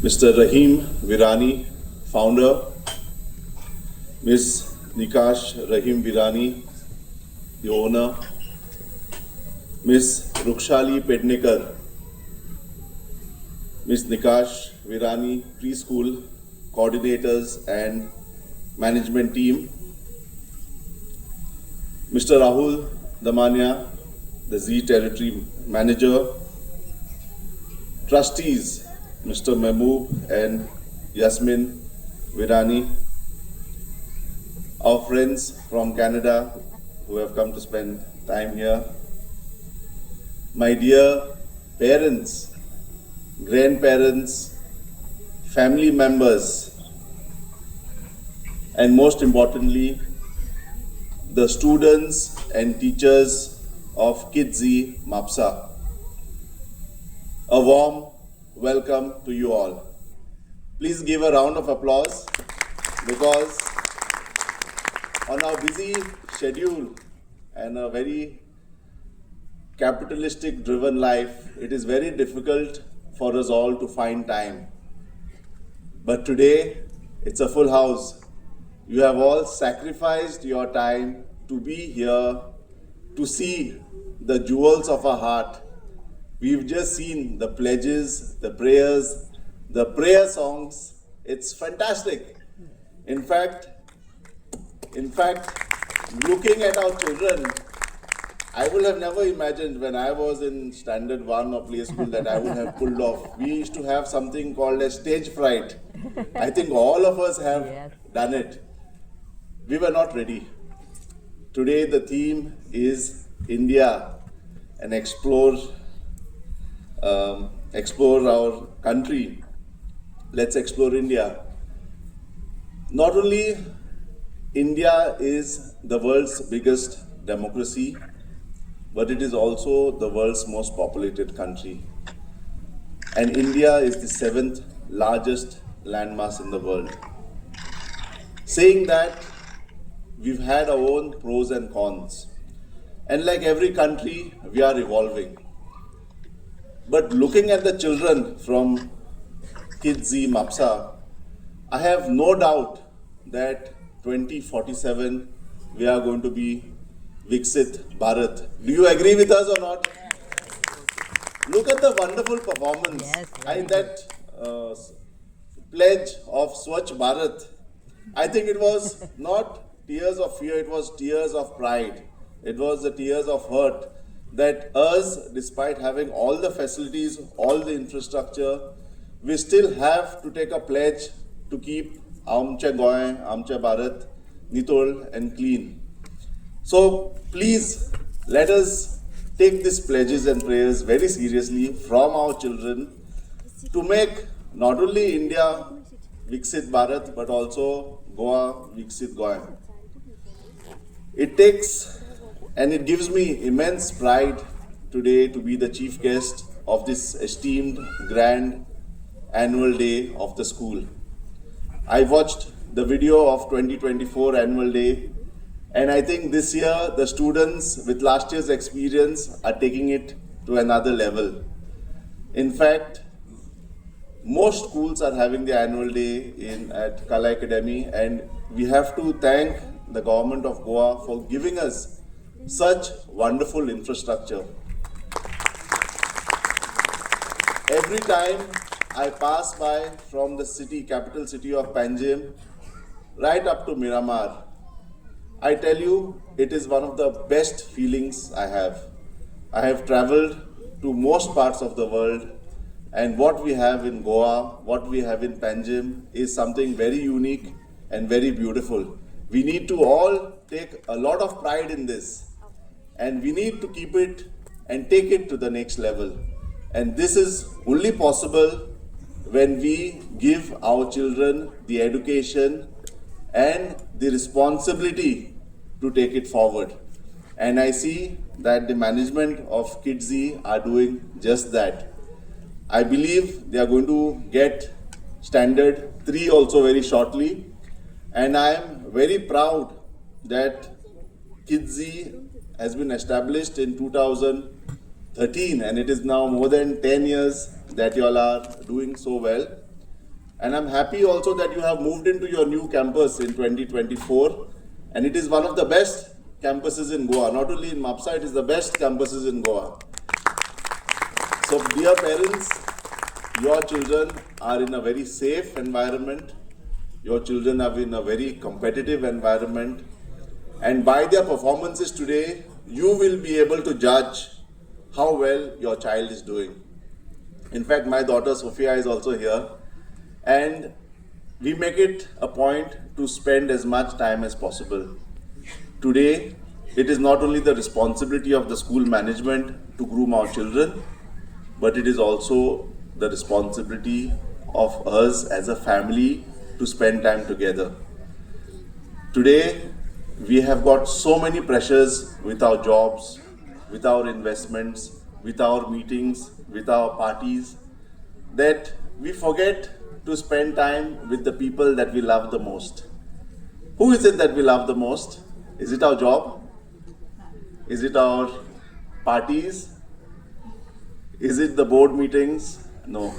Mr. Rahim Virani, founder, Ms. Nikash Rahim Virani, the owner, Ms. Rukshali Pednekar, Ms. Nikash Virani, preschool coordinators and management team, Mr. Rahul Damania, the Z Territory Manager, trustees, Mr. Mehboob and Yasmin Virani, our friends from Canada who have come to spend time here, my dear parents, grandparents, family members, and most importantly, the students and teachers of Kidzee Mapusa. A warm welcome to you all. Please give a round of applause because on our busy schedule and a very capitalistic driven life, it is very difficult for us all to find time. But today, it's a full house. You have all sacrificed your time to be here, to see the jewels of our heart. We've just seen the pledges, the prayers, the prayer songs. It's fantastic. In fact, looking at our children, I would have never imagined when I was in standard 1 or play school that I would have pulled off. We used to have something called a stage fright. I think all of us have done it. We were not ready. Today the theme is India and explore our country. Let's explore India. Not only India is the world's biggest democracy, but it is also the world's most populated country. And India is the 7th largest landmass in the world. Saying that, we've had our own pros and cons. And like every country, we are evolving. But looking at the children from Kidzee Mapusa, I have no doubt that 2047 we are going to be Viksit Bharat. Do you agree with us or not? Look at the wonderful performance. That pledge of Swachh Bharat. I think it was not tears of fear, it was tears of pride. It was the tears of hurt that us, despite having all the facilities, all the infrastructure, we still have to take a pledge to keep Amcha Goy, Amcha Bharat, Nitol and clean. So please let us take these pledges and prayers very seriously from our children to make not only India Viksit Bharat but also Goa Viksit Goa. It takes and it gives me immense pride today to be the chief guest of this esteemed grand annual day of the school. I watched the video of 2024 annual day, and I think this year the students with last year's experience are taking it to another level. In fact, most schools are having the annual day at Kala Academy, and we have to thank the government of Goa for giving us such wonderful infrastructure. Every time I pass by from the capital city of Panjim, right up to Miramar, I tell you, it is one of the best feelings I have. I have traveled to most parts of the world, and what we have in Goa, what we have in Panjim is something very unique and very beautiful. We need to all take a lot of pride in this, and we need to keep it and take it to the next level. And this is only possible when we give our children the education and the responsibility to take it forward. And I see that the management of Kidzee are doing just that. I believe they are going to get standard 3 also very shortly. And I am very proud that Kidzee has been established in 2013, and it is now more than 10 years that you all are doing so well. And I'm happy also that you have moved into your new campus in 2024. And it is one of the best campuses in Goa. Not only in Mapusa, it is the best campuses in Goa. So dear parents, your children are in a very safe environment. Your children are in a very competitive environment. And by their performances today, you will be able to judge how well your child is doing. In fact, my daughter Sophia is also here. And we make it a point to spend as much time as possible. Today, it is not only the responsibility of the school management to groom our children, but it is also the responsibility of us as a family to spend time together. Today, we have got so many pressures with our jobs, with our investments, with our meetings, with our parties, that we forget to spend time with the people that we love the most. Who is it that we love the most? Is it our job? Is it our parties? Is it the board meetings? No.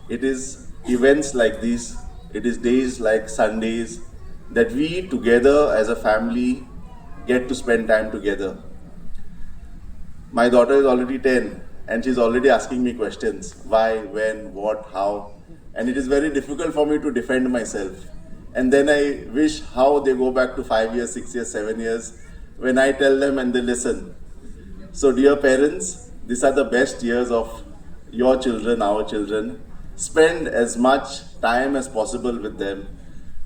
It is events like these. It is days like Sundays that we together as a family get to spend time together. My daughter is already 10 and she's already asking me questions. Why, when, what, how? And it is very difficult for me to defend myself. And then I wish how they go back to 5 years, 6 years, 7 years when I tell them and they listen. So dear parents, these are the best years of your children, our children. Spend as much time as possible with them.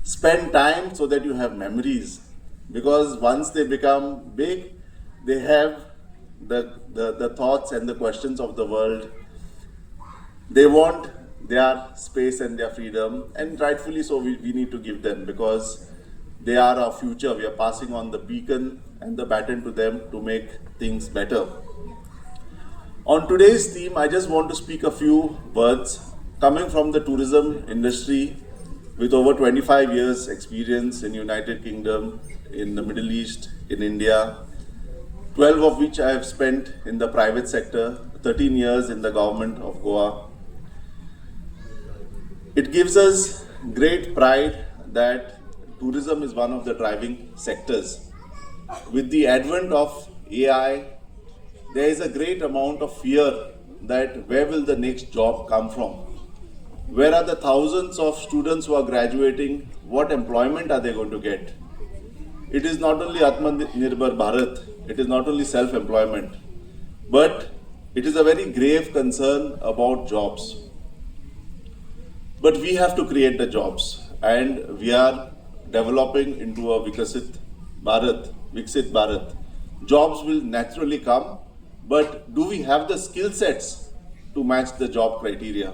Spend time so that you have memories. Because once they become big, they have the thoughts and the questions of the world. They want their space and their freedom, and rightfully so we need to give them, because they are our future. We are passing on the beacon and the baton to them to make things better. On today's theme, I just want to speak a few words coming from the tourism industry with over 25 years experience in United Kingdom, in the Middle East, in India, 12 of which I have spent in the private sector, 13 years in the government of Goa. It gives us great pride that tourism is one of the driving sectors. With the advent of AI, there is a great amount of fear that where will the next job come from? Where are the thousands of students who are graduating? What employment are they going to get? It is not only Atmanirbhar Bharat, it is not only self-employment, but it is a very grave concern about jobs. But we have to create the jobs, and we are developing into a Viksit Bharat. Jobs will naturally come, but do we have the skill sets to match the job criteria?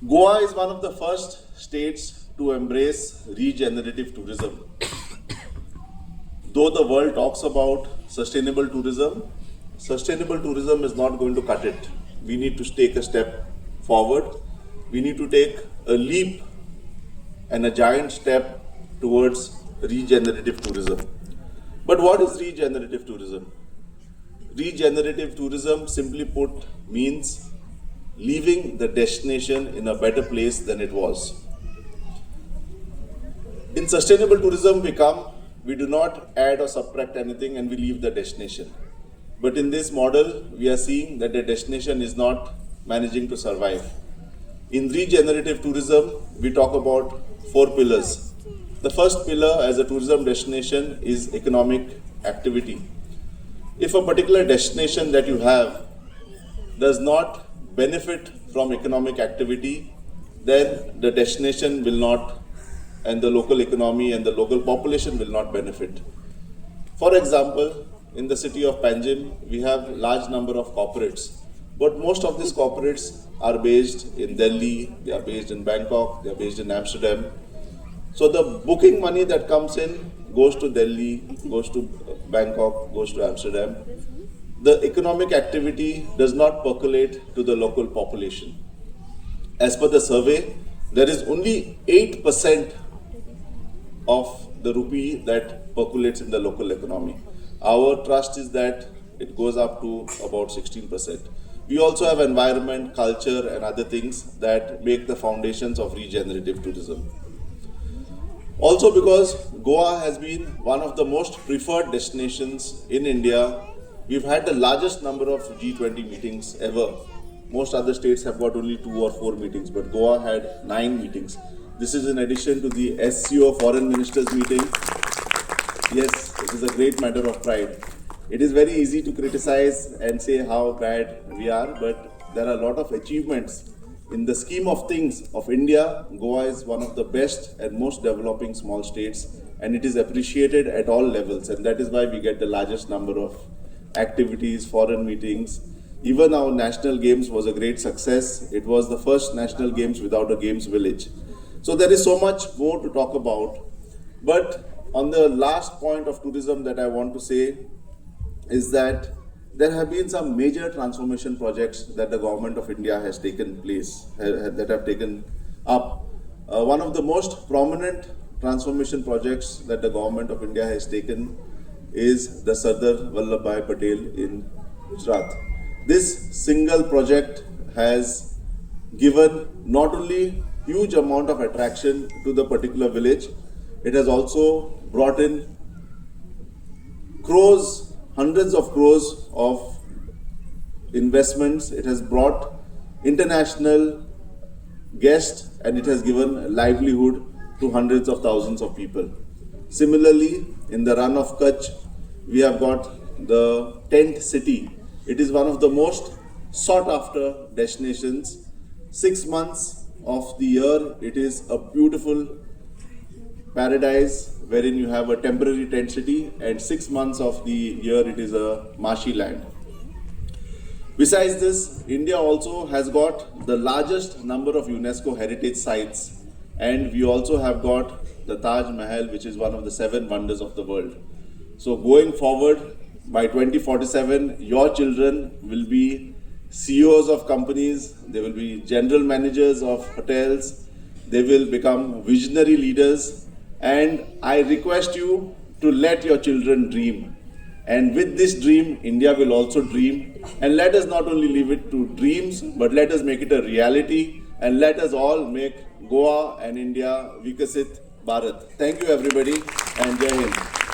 Goa is one of the first states to embrace regenerative tourism. Though the world talks about sustainable tourism is not going to cut it. We need to take a step forward. We need to take a leap and a giant step towards regenerative tourism. But what is regenerative tourism? Regenerative tourism, simply put, means leaving the destination in a better place than it was. In sustainable tourism, we do not add or subtract anything and we leave the destination. But in this model, we are seeing that the destination is not managing to survive. In regenerative tourism, we talk about 4 pillars. The first pillar as a tourism destination is economic activity. If a particular destination that you have does not benefit from economic activity, then the destination will not, and the local economy and the local population will not benefit. For example, in the city of Panjim, we have large number of corporates, but most of these corporates are based in Delhi, they are based in Bangkok, they are based in Amsterdam. So the booking money that comes in goes to Delhi, goes to Bangkok, goes to Amsterdam. The economic activity does not percolate to the local population. As per the survey, there is only 8% of the rupee that percolates in the local economy. Our trust is that it goes up to about 16%. We also have environment, culture, and other things that make the foundations of regenerative tourism. Also, because Goa has been one of the most preferred destinations in India, we've had the largest number of G20 meetings ever. Most other states have got only 2 or 4 meetings, but Goa had 9 meetings. This is in addition to the SCO Foreign Ministers meeting. Yes, it is a great matter of pride. It is very easy to criticize and say how bad we are, but there are a lot of achievements. In the scheme of things of India, Goa is one of the best and most developing small states, and it is appreciated at all levels, and that is why we get the largest number of activities, foreign meetings. Even our national games was a great success. It was the first national games without a games village. So there is so much more to talk about. But on the last point of tourism that I want to say is that there have been some major transformation projects that the government of India has taken place, that have taken up. One of the most prominent transformation projects that the government of India has taken is the Sardar Vallabhbhai Patel in Gujarat. This single project has given not only huge amount of attraction to the particular village, it has also brought in crores, hundreds of crores of investments. It has brought international guests and it has given livelihood to hundreds of thousands of people. Similarly, in the run of Kutch, we have got the tent city. It is one of the most sought after destinations. 6 months of the year, it is a beautiful paradise wherein you have a temporary tent city, and 6 months of the year it is a marshy land. Besides this, India also has got the largest number of UNESCO heritage sites, and we also have got the Taj Mahal, which is one of the 7 wonders of the world. So going forward, by 2047, your children will be CEOs of companies, they will be general managers of hotels, they will become visionary leaders, and I request you to let your children dream. And with this dream, India will also dream. And let us not only leave it to dreams, but let us make it a reality, and let us all make Goa and India Vikasit Bharat. Thank you everybody, and Jai Hind.